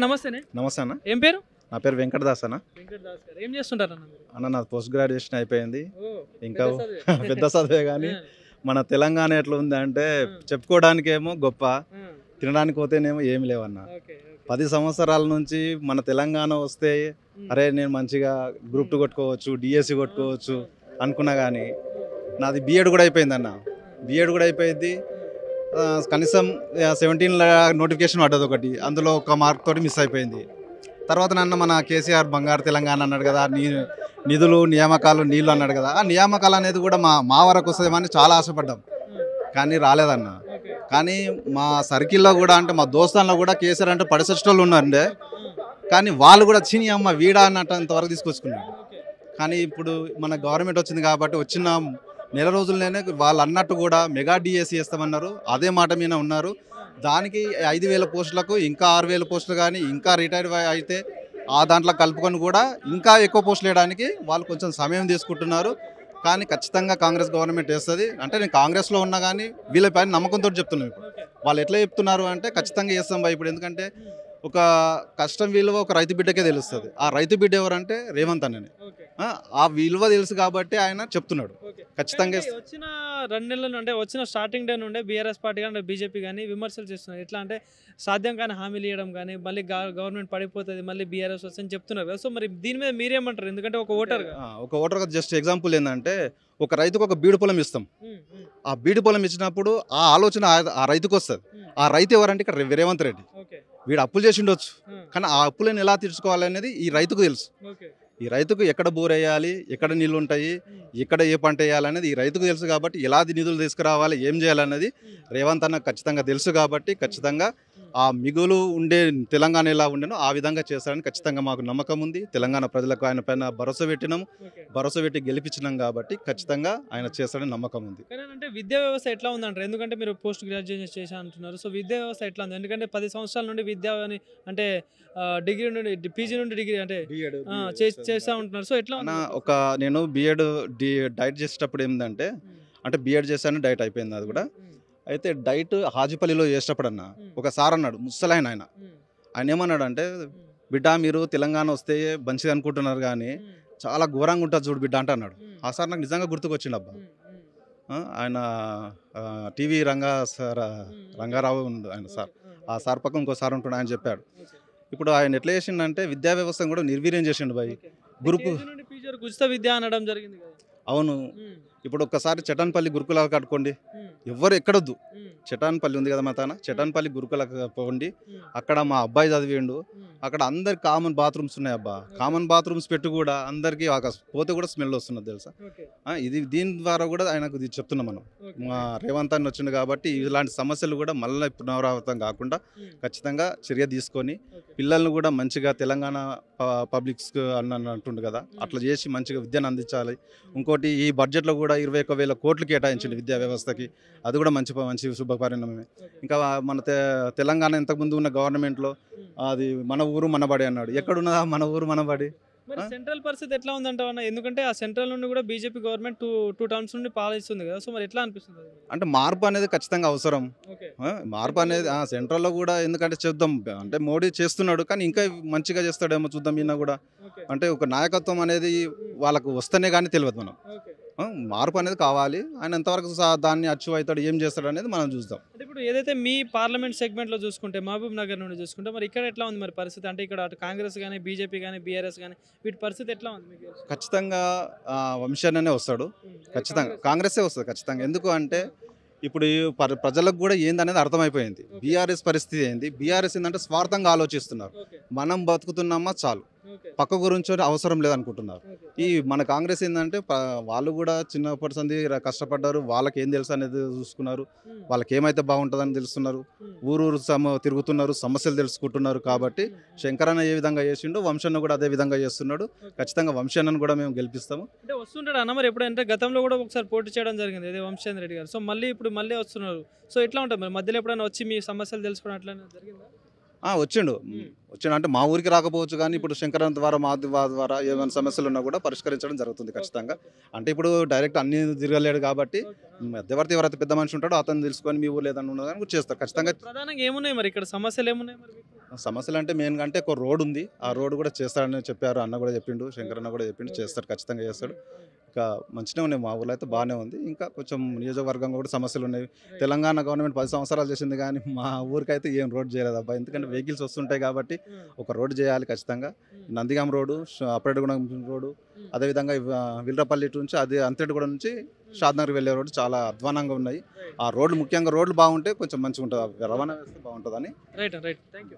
నమస్తేనే. నమస్తే అన్న. ఏం పేరు? నా పేరు వెంకటదాస్ అన్న. వెంకటదాస్ గారు. ఏం చేస్తుంటారన్న మీరు? అన్న నాది పోస్ట్ గ్రాడ్యుయేషన్ అయిపోయింది. ఓహ్! ఇంకా పెద్ద చదువే. పెద్ద చదివే కానీ ఆ! మన తెలంగాణ ఎట్లా ఉంది అంటే చెప్పుకోవడానికేమో గొప్ప, ఆ! తినడానికి పోతేనేమో ఏమి లేవన్న. ఓకే. 10 సంవత్సరాల నుంచి మన తెలంగాణ వస్తే అరే నేను మంచిగా గ్రూప్ 2 కొట్టుకోవచ్చు, డిఎస్సి కొట్టుకోవచ్చు అనుకున్నా కానీ నాది బీఎడ్ కూడా అయిపోయిందన్న. బీఎడ్ కూడా అయిపోయింది. కనీసం 17 నోటిఫికేషన్ పడ్డది ఒకటి, అందులో ఒక మార్క్ తోటి మిస్ అయిపోయింది. తర్వాత నన్ను మన కేసీఆర్ బంగారు తెలంగాణ అన్నాడు కదా, నిధులు నియామకాలు నీళ్ళు అన్నాడు కదా, ఆ నియామకాలు అనేది కూడా మా వరకు వస్తుందేమని చాలా ఆశపడ్డాం, కానీ రాలేదన్న. కానీ మా సర్కిల్లో కూడా అంటే మా దోస్తాల్లో కూడా కేసీఆర్ అంటే పడిసెస్టోళ్ళు ఉన్నారండే, కానీ వాళ్ళు కూడా చిని అమ్మ వీడా అన్నంత వరకు తీసుకొచ్చుకున్నాడు. కానీ ఇప్పుడు మన గవర్నమెంట్ వచ్చింది కాబట్టి వచ్చిన నెల రోజుల్లోనే వాళ్ళు అన్నట్టు కూడా మెగా డిఎస్సి చేస్తామన్నారు, అదే మాట మీద ఉన్నారు. దానికి 5,000 పోస్టులకు ఇంకా 6,000 పోస్టులు కానీ ఇంకా రిటైర్ అయితే ఆ దాంట్లో కలుపుకొని కూడా ఇంకా ఎక్కువ పోస్టులు వేయడానికి వాళ్ళు కొంచెం సమయం తీసుకుంటున్నారు. కానీ ఖచ్చితంగా కాంగ్రెస్ గవర్నమెంట్ వేస్తుంది. అంటే నేను కాంగ్రెస్లో ఉన్నా కానీ వీళ్ళపైన నమ్మకంతో చెప్తున్నాను. ఇప్పుడు వాళ్ళు ఎట్లా చెప్తున్నారు అంటే ఖచ్చితంగా చేస్తాం బా. ఇప్పుడు ఎందుకంటే ఒక కష్టం విలువ ఒక రైతు బిడ్డకే తెలుస్తుంది. ఆ రైతు బిడ్డ ఎవరంటే రేవంత్ అన్నని. ఆ విలువ తెలుసు కాబట్టి ఆయన చెప్తున్నాడు ఖచ్చితంగా. వచ్చిన 2 నెలల నుండి వచ్చిన స్టార్టింగ్ డే నుండే బీఆర్ఎస్ పార్టీ కానీ బీజేపీ కానీ విమర్శలు చేస్తున్నారు. ఎట్లా అంటే సాధ్యం కానీ హామీలు ఇవ్వడం కానీ మళ్ళీ గవర్నమెంట్ పడిపోతుంది మళ్ళీ బీఆర్ఎస్ వస్తుందని చెప్తున్నారు కదా. సో మరి దీని మీద మీరేమంటారు? ఎందుకంటే ఒక ఓటర్గా జస్ట్ ఎగ్జాంపుల్ ఏంటంటే ఒక రైతుకు ఒక బీడు పొలం ఇస్తాం. ఆ బీడు పొలం ఇచ్చినప్పుడు ఆ ఆలోచన ఆ రైతుకు వస్తుంది. ఆ రైతు ఎవరంటే ఇక్కడ రేవంత్ రెడ్డి. వీడు అప్పులు చేసి ఉండొచ్చు, కానీ ఆ అప్పులను ఎలా తీర్చుకోవాలనేది ఈ రైతుకు తెలుసు. ఈ రైతుకు ఎక్కడ బోర్ వేయాలి, ఎక్కడ నీళ్ళు ఉంటాయి, ఎక్కడ ఏ పంట వేయాలనేది ఈ రైతుకు తెలుసు. కాబట్టి ఎలాంటి నిధులు తీసుకురావాలి, ఏం చేయాలనేది రేవంత్ అన్న ఖచ్చితంగా తెలుసు. కాబట్టి ఖచ్చితంగా ఆ మిగులు ఉండే తెలంగాణ ఎలా ఉండేనో ఆ విధంగా చేస్తారని ఖచ్చితంగా మాకు నమ్మకం ఉంది. తెలంగాణ ప్రజలకు ఆయన పైన భరోసా పెట్టినాము, భరోసా పెట్టి గెలిపించినాం కాబట్టి ఖచ్చితంగా ఆయన చేస్తాడని నమ్మకం ఉంది. అంటే విద్యా వ్యవస్థ ఎట్లా ఉందంటారు? ఎందుకంటే మీరు పోస్ట్ గ్రాడ్యుయేషన్ చేసి అంటున్నారు. సో విద్యా వ్యవస్థ ఎట్లా ఉంది? ఎందుకంటే 10 సంవత్సరాల నుండి విద్య అంటే డిగ్రీ నుండి పీజీ నుండి డిగ్రీ అంటే చేస్తూ ఉంటున్నారు. సో ఎట్లా నేను బీఎడ్ డైట్ చేసేటప్పుడు ఏంటంటే అంటే బీఎడ్ చేశాను, డైట్ అయిపోయింది అది కూడా. అయితే డైట్ హాజీపల్లిలో చేసేటప్పుడు అన్న ఒక సార్ అన్నాడు, ముసలాయన ఆయన ఏమన్నాడు అంటే, బిడ్డ మీరు తెలంగాణ వస్తే మంచిగా అనుకుంటున్నారు కానీ చాలా ఘోరంగా ఉంటుంది చూడు బిడ్డ అంటే అన్నాడు. ఆ సార్ నాకు నిజంగా గుర్తుకొచ్చిండు అబ్బా. ఆయన టీవీ రంగారావు ఆయన సార్, ఆ సార్ పక్కన ఇంకో సార్ ఉంటుండే, ఆయన చెప్పాడు. ఇప్పుడు ఆయన ఎట్లా చేసిండంటే విద్యా వ్యవస్థను కూడా నిర్వీర్యం చేసిండు బాయ్. గురుకు ఉచిత విద్య అనడం జరిగింది. అవును. ఇప్పుడు ఒక్కసారి చటాన్పల్లి గురుకులాలు కట్టుకోండి, ఎవరు ఎక్కడొద్దు. చటాన్పల్లి ఉంది కదా మా తాన, చటాన్పల్లి గురుకులకు పోండి. అక్కడ మా అబ్బాయి చదివిండు, అక్కడ అందరికి కామన్ బాత్రూమ్స్ ఉన్నాయి అబ్బా. కామన్ బాత్రూమ్స్ పెట్టి కూడా అందరికి పోతే కూడా స్మెల్ వస్తున్నది తెలుసా. దీని ద్వారా కూడా ఆయనకు చెప్తున్నాం మనం. మా రేవంత్ అన్న వచ్చింది కాబట్టి ఇలాంటి సమస్యలు కూడా మళ్ళీ పునరావృతం కాకుండా ఖచ్చితంగా చర్య తీసుకొని పిల్లల్ని కూడా మంచిగా తెలంగాణ పబ్లిక్స్ అంటుండు కదా, అట్లా చేసి మంచిగా విద్యను అందించాలి. ఇంకోటి ఈ బడ్జెట్లో కూడా 21,000 కోట్లు కేటాయించింది విద్యా వ్యవస్థకి, అది కూడా మంచి శుభపరిణామమే. ఇంకా మన తెలంగాణ ఇంతకుముందు ఉన్న గవర్నమెంట్లో అది మన ఊరు మనబడి అన్నాడు. ఎక్కడున్నదా మన ఊరు మనబడి? సెంట్రల్ పరిస్థితి ఎట్లా ఉందంటావు అన్న? ఎందుకంటే ఆ సెంట్రల్ నుండి కూడా బీజేపీ గవర్నమెంట్ టూ టర్మ్స్ నుండి పాలిస్తుంది కదా. సో మరి ఎట్లా అనిపిస్తుంది? అంటే మార్పు అనేది ఖచ్చితంగా అవసరం. మార్పు అనేది సెంట్రల్లో కూడా, ఎందుకంటే చూద్దాం అంటే మోడీ చేస్తున్నాడు కానీ ఇంకా మంచిగా చేస్తాడేమో చూద్దాం. ఈయన కూడా అంటే ఒక నాయకత్వం అనేది వాళ్ళకు వస్తేనే కానీ తెలియదు. మనం మార్పు అనేది కావాలి. ఆయన ఎంతవరకు దాన్ని అచీవ్ అవుతాడు, ఏం చేస్తాడు అనేది మనం చూద్దాం. ఇప్పుడు ఏదైతే మీ పార్లమెంట్ సెగ్మెంట్లో చూసుకుంటే మహబూబ్ నగర్ నుండి చూసుకుంటే మరి ఇక్కడ ఎట్లా ఉంది మరి పరిస్థితి? అంటే ఇక్కడ అటు కాంగ్రెస్ కానీ బీజేపీ కానీ బీఆర్ఎస్ కానీ వీటి పరిస్థితి ఎట్లా ఉంది? ఖచ్చితంగా వంశాన్నే వస్తాడు, ఖచ్చితంగా కాంగ్రెసే వస్తుంది ఖచ్చితంగా. ఎందుకు అంటే ఇప్పుడు ప్రజలకు కూడా ఏందనేది అర్థమైపోయింది. బీఆర్ఎస్ పరిస్థితి ఏంది, బీఆర్ఎస్ ఏంటంటే స్వార్థంగా ఆలోచిస్తున్నారు. మనం బతుకుతున్నామా చాలు, పక్క గురించి అవసరం లేదనుకుంటున్నారు. ఈ మన కాంగ్రెస్ ఏంటంటే వాళ్ళు కూడా చిన్నప్పటి సంది కష్టపడ్డారు, వాళ్ళకి ఏం తెలుసు అనేది చూసుకున్నారు, వాళ్ళకి ఏమైతే బాగుంటుందని తెలుస్తున్నారు, ఊరు తిరుగుతున్నారు, సమస్యలు తెలుసుకుంటున్నారు. కాబట్టి శంకరన్న ఏ విధంగా చేసిండో వంశన్న కూడా అదే విధంగా చేస్తున్నాడు. ఖచ్చితంగా వంశన్నను కూడా మేము గెలిపిస్తాము. అంటే వస్తుంటాడు అన్న మరి ఎప్పుడంటే గతంలో కూడా ఒకసారి పోటీ చేయడం జరిగింది అదే వంశేంద్ర రెడ్డి గారు. సో మళ్ళీ ఇప్పుడు వస్తున్నారు. సో ఎట్లా ఉంటుంది మరి మధ్యలో ఎప్పుడైనా వచ్చి మీ సమస్యలు తెలుసుకోవడం అట్లా జరిగిందా? వచ్చిండు అంటే మా ఊరికి రాకపోవచ్చు కానీ ఇప్పుడు శంకరన్ ద్వారా మా ద్వారా ఏమైనా సమస్యలు ఉన్నా కూడా పరిష్కరించడం జరుగుతుంది ఖచ్చితంగా. అంటే ఇప్పుడు డైరెక్ట్ అన్ని తిరగలేడు కాబట్టి మధ్యవర్తి ఎవరైతే పెద్ద మనిషి ఉంటాడో అతను తెలుసుకొని మీ ఊరు లేదని ఉన్నదని చేస్తారు ఖచ్చితంగా. ప్రధానంగా ఏమున్నాయి మరి ఇక్కడ సమస్యలు ఏమున్నాయి మరి? సమస్యలు అంటే మెయిన్గా అంటే ఒక రోడ్ ఉంది, ఆ రోడ్ కూడా చేస్తారని చెప్పారు, అన్న కూడా చెప్పిండు, శంకర్ అన్న కూడా చెప్పిండు, చేస్తారు, ఖచ్చితంగా చేస్తాడు. ఇంకా మంచిగా ఉన్నాయి, మా ఊళ్ళో అయితే బాగానే ఉంది. ఇంకా కొంచెం నియోజకవర్గంగా కూడా సమస్యలు ఉన్నాయి. తెలంగాణ గవర్నమెంట్ 10 సంవత్సరాలు చేసింది కానీ మా ఊరికైతే ఏం రోడ్ చేయలేదు అబ్బా. ఎందుకంటే వెహికల్స్ వస్తుంటాయి కాబట్టి ఒక రోడ్ చేయాలి ఖచ్చితంగా. నందిగాం రోడ్డు, అప్పరెడ్డిగూడెం రోడ్డు, అదేవిధంగా విల్రపల్లి నుంచి అది అంతేటిగూడెం నుంచి షాద్నగర్ వెళ్ళే రోడ్డు చాలా అధ్వానంగా ఉన్నాయి. ఆ రోడ్లు ముఖ్యంగా రోడ్లు బాగుంటే కొంచెం మంచిగా ఉంటుంది, రవాణా వ్యవస్థ బాగుంటుందని. Right thank you.